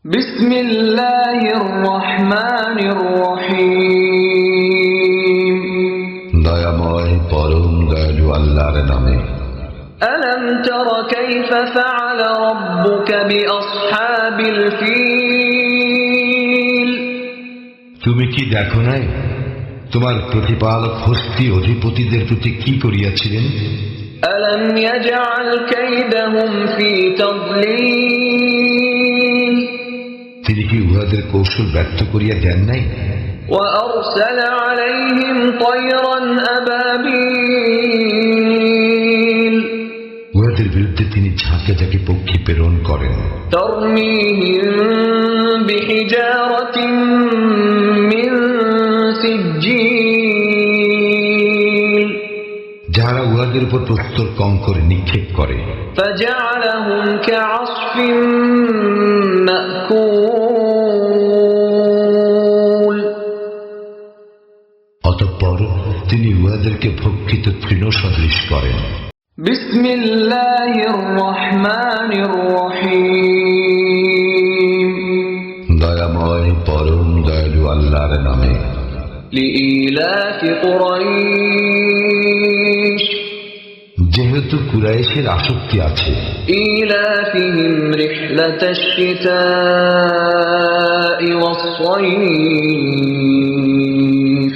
বিসমিল্লাহির রহমানির রহিম। দয়াময় পরম দয়ালু আল্লাহর নামে। আলম তারা কাইফা ফাআলা রাব্বুকা বিআসহাবিল ফিল। তুমি কি দেখো নাই তোমার প্রতিপালক হস্তি অধিপতিদের প্রতি কি করিয়াছিলেন? আলম ইয়াজআল কাইদাহুম ফি তাদলিল। তিনি কি উহাদের কৌশল ব্যর্থ করিয়া দেন নাই? وأرسل عليهم طيرا أبابيل। উহাদের বিরুদ্ধে তিনি ঝাঁকে ঝাঁকে পক্ষী প্রেরণ করেন। ترميهم بحجارة من سجيل। যাহারা উহাদের উপর প্রস্তর কঙ্কর নিক্ষেপ করে। فجعلهم كعصف مأكول। অতঃপর তিনি উহাদেরকে ভক্ষিত তৃণ সদৃশ করেন। বিসমিল্লাহির রহমানির রহিম। দয়াময় পরম দয়ালু আল্লাহর নামে। লিইলাফি কুরাইশ। যেহেতু কুরাইশের আসক্তি আছে। ইলাফিহিম রিহলাতাশ শিতাই ওয়াস-সাইফ।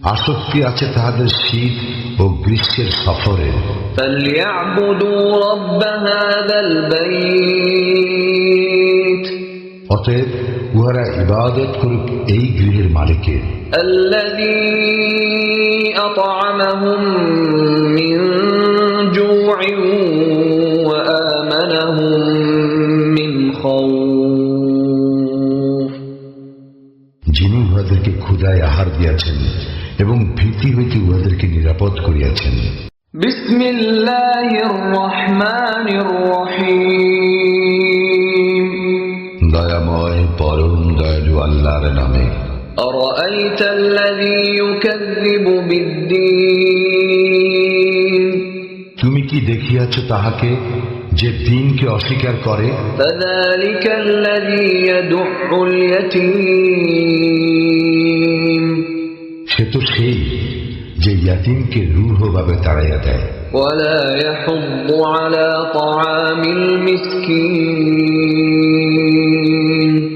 আসক্তি আছে তাহাদের শীত ও গ্রীষ্মের সফরে। ফালইয়াবুদু রাব্ব হাযাল বাইত। অতএব উহারা ইবাদত করুক এই গৃহের মালিকের। আল্লাযী আত'আমাহুম মিন জু'ইন ওয়া আমানাহুম মিন খাউফ। যিনি উহাদেরকে ক্ষুধায় আহার দিয়াছেন এবং ভীতি হইতে উহাদেরকে নিরাপদ করিয়াছেন। বিসমিল্লাহির রহমানির রহিম। দয়াময় পরম দয়ালু আল্লাহর নামে। আরাআইতাল্লাযী ইউকাযযিবু বিদ্দীন। তুমি কি দেখিয়াছ তাহাকে যে দিনকে অস্বীকার করে? ফাযালিকাল্লাযী ইয়াদুউল ইয়াতীম। সে তো সেই যে ইয়াতীমকে রূঢ়ভাবে তাড়াইয়া দেয়। ওয়ালা ইয়াহুদ্দু আলা তাআমিল মিসকিন।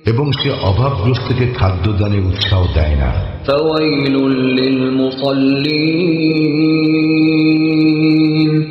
এবং সে অভাবগ্রস্তকে খাদ্যদানে উৎসাহ দেয় না। ফাওয়াইলুল লিল মুসাল্লিন।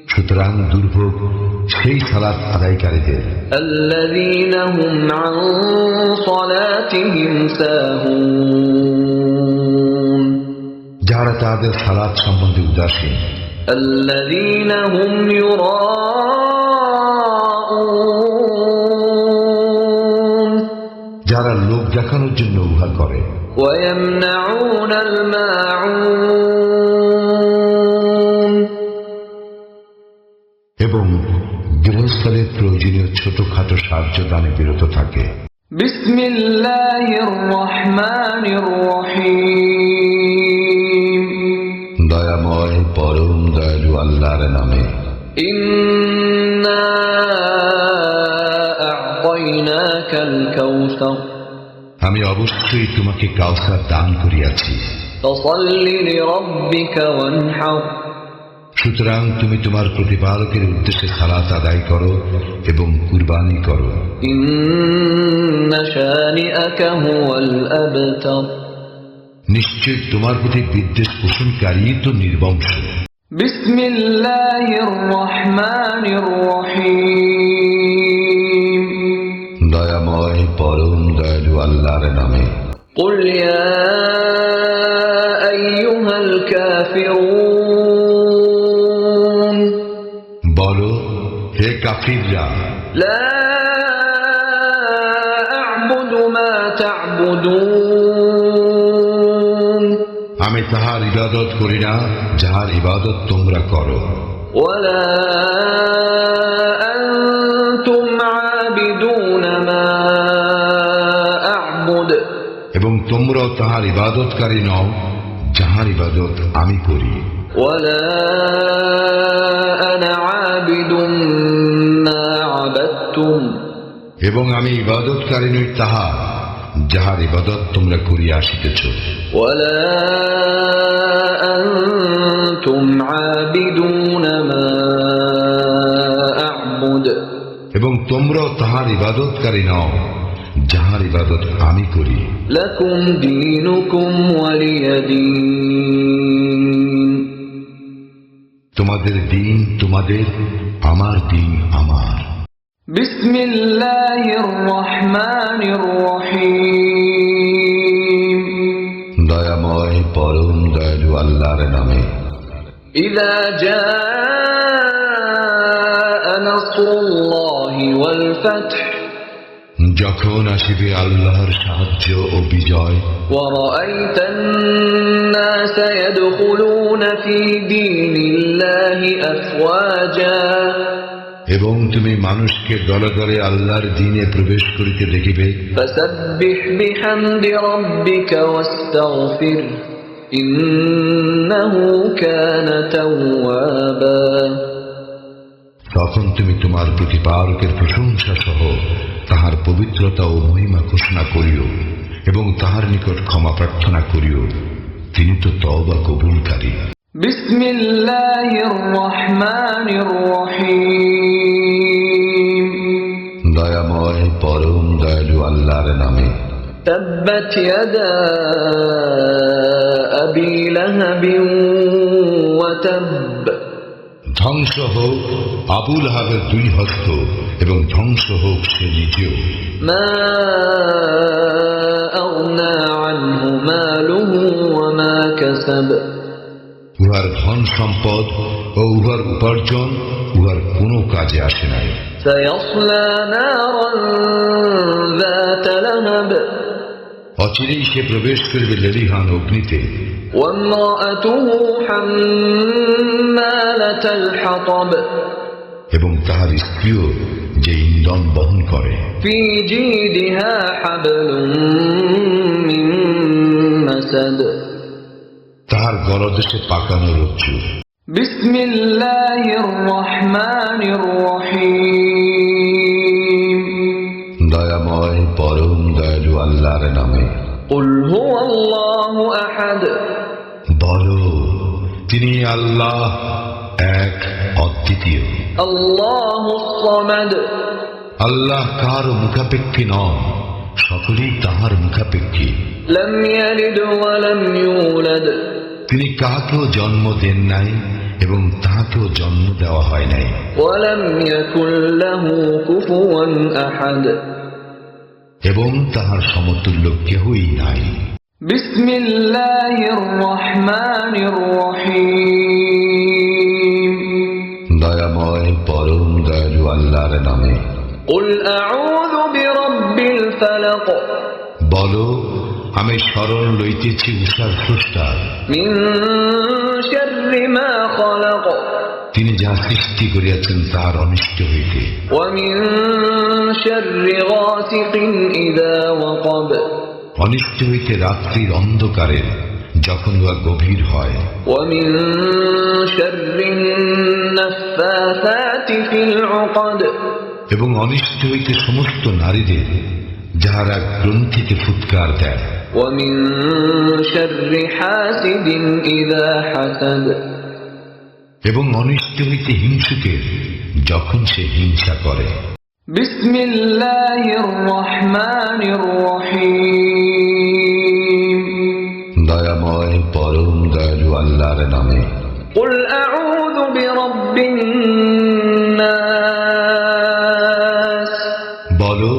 সুতরাং দুর্ভোগ সেই সালাত আদায়কারীদের। আল্লাযীনা হুম আন সালাতিহিম সাহুন। যারা তাদের সালাত সম্বন্ধে উদাসীন। আল্লাযীনা হুম ইউরাউন। যারা লোক দেখানোর জন্য উহা করে। ওয়া ইয়ামনাউনাল মাউন। এবং গৃহস্থলের প্রয়োজনীয় ছোটখাটো সাহায্য দানে বিরত থাকে। বিসমিল্লাহির রহমানির রহিম। দয়াময় পরম দয়ালু আল্লাহর নামে। ইন্না আ'তাইনাকাল কাউসার। আমি অবশ্যই তোমাকে কাউসার দান করিয়াছি। ফাসাল্লি লিরাব্বিকা ওয়ানহার। সুতরাং তুমি তোমার প্রতিপালকের উদ্দেশ্যে সালাত আদায় করো এবং কুরবানি করো। ইন্না শানিআকা হুয়াল আবতার। নিশ্চয় তোমার প্রতি বিদ্বেষ পোষণকারী তো নির্বংশ। বিসমিল্লাহির রহমানির রহিম। দয়াময় পরম দয়ালু আল্লাহর নামে। কুল ইয়া আইয়ুহাল কাফিরুন। বলো হে কাফিররা। লা আ'বুদু মা তা'বুদুন। আমি তাহার ইবাদত করি না যাহার ইবাদত তোমরা করো। ওয়ালা আনতুম আবিদুন মা আ'বুদ। এবং তোমরাও তাহার ইবাদতকারী নও যাহার ইবাদত আমি করি। ওয়ালা আনা আবিদুম মা আবাদতুম। এবং আমি ইবাদতকারী নই তাহার যাহার ইবাদত তোমরা করিয়া আসিতেছ। ولا أنتم عابدون ما أعبد এবং তোমরাও তাহার ইবাদতকারী নও যাহার ইবাদত আমি করি। لكم دينكم ولي دين তোমাদের দিন তোমাদের, আমার দিন আমার। بسم الله الرحمن الرحيم দয়াময় পরম দয়ালু আল্লাহর নামে। إذا جاء نصر الله والفتح যখন আসিবে আল্লাহর সাহায্য ও বিজয়, ورأيت الناس يدخلون في دين الله أفواجا এবং তুমি মানুষকে দলে দলে আল্লাহর দ্বীনে প্রবেশ করিতে দেখিবে। فسبح بحمد ربك واستغفره إنه كان توابا তখন তুমি তোমার প্রতিপালকের প্রশংসা সহ তাহার পবিত্রতা ও মহিমা ঘোষণা করিও এবং তাহার নিকট ক্ষমা প্রার্থনা করিও, তিনি তো তওবা কবুলকারী। بسم الله الرحمن الرحيم দয়াময় পরম দয়ালু আল্লাহর নামে। تبت يدا أبي لهب وتب ধ্বংস হোক আবুল আহাবের দুই হস্ত এবং ধ্বংস হোক সে নিজেও। ما أغنى عنه ماله وما كسب উহার ধন সম্পদ ও উহার উপার্জন উহার কোনো কাজে আসে নাই। سيصلى نارا ذات لهب অচিরেই সে প্রবেশ করবে লেলিহান অগ্নিতে। وامرأته حمالة الحطب এবং তাহার স্ত্রীও যে ইন্ধন বহন করে। في جيدها حبل من مسد তাহার গলদেশে পাকানো রজ্জু। بسم الله الرحمن الرحيم দয়াময় পরম দয়ালু আল্লাহর নামে। قل هو الله أحد বলো, তিনি আল্লাহ এক অদ্বিতীয়। الله الصمد আল্লাহ কারও মুখাপেক্ষী নন, সকলেই তাহার মুখাপেক্ষী। لم يلد ولم يولد তিনি কাহাকেও জন্ম দেন নাই এবং তাহাকেও জন্ম দেওয়া হয় নাই। ولم يكن له كفوا أحد এবং তাহার সমতুল্য কেহই নাই। بسم الله الرحمن الرحيم দয়াময় পরম দয়ালু আল্লাহর নামে। قل أعوذ برب الفلق বলো, আমি শরণ লইতেছি উষার স্রষ্টার, من شر ما خلق তিনি যাহা সৃষ্টি করিয়াছেন তাহার অনিষ্ট হইতে, ومن شر غاسق إذا وقب অনিষ্ট হইতে রাত্রির অন্ধকারের যখন উহা গভীর হয়, ومن شر النفاثات في العقد এবং অনিষ্ট হইতে সমস্ত নারীদের যাহারা গ্রন্থিতে ফুৎকার দেয়, ومن شر حاسد إذا حسد এবং অনিষ্ট হইতে হিংসুকের যখন সে হিংসা করে। بسم الله الرحمن الرحيم দয়াময় পরম দয়ালু আল্লাহর নামে। قل أعوذ برب الناس বলো,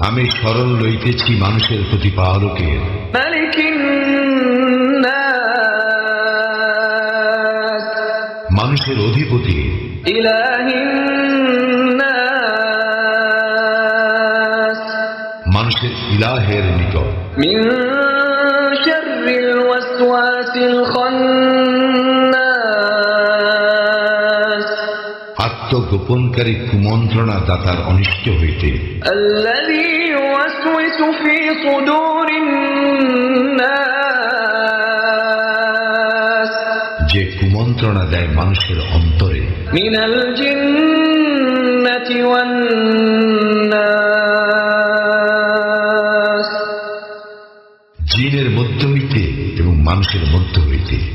আমি শরণ লইতেছি মানুষের প্রতিপালকের, ملك الناس মানুষের অধিপতি, إله الناس মানুষের ইলাহের নিকট। من شر الوسواس الخناس আত্মগোপনকারী কুমন্ত্রণা দাতার অনিষ্ট হইতে, الذي يوسوس في صدور الناس যে কুমন্ত্রণা দেয় মানুষের অন্তরে, من الجنة والناس জিনের মধ্য হইতে এবং মানুষের মধ্য হইতে।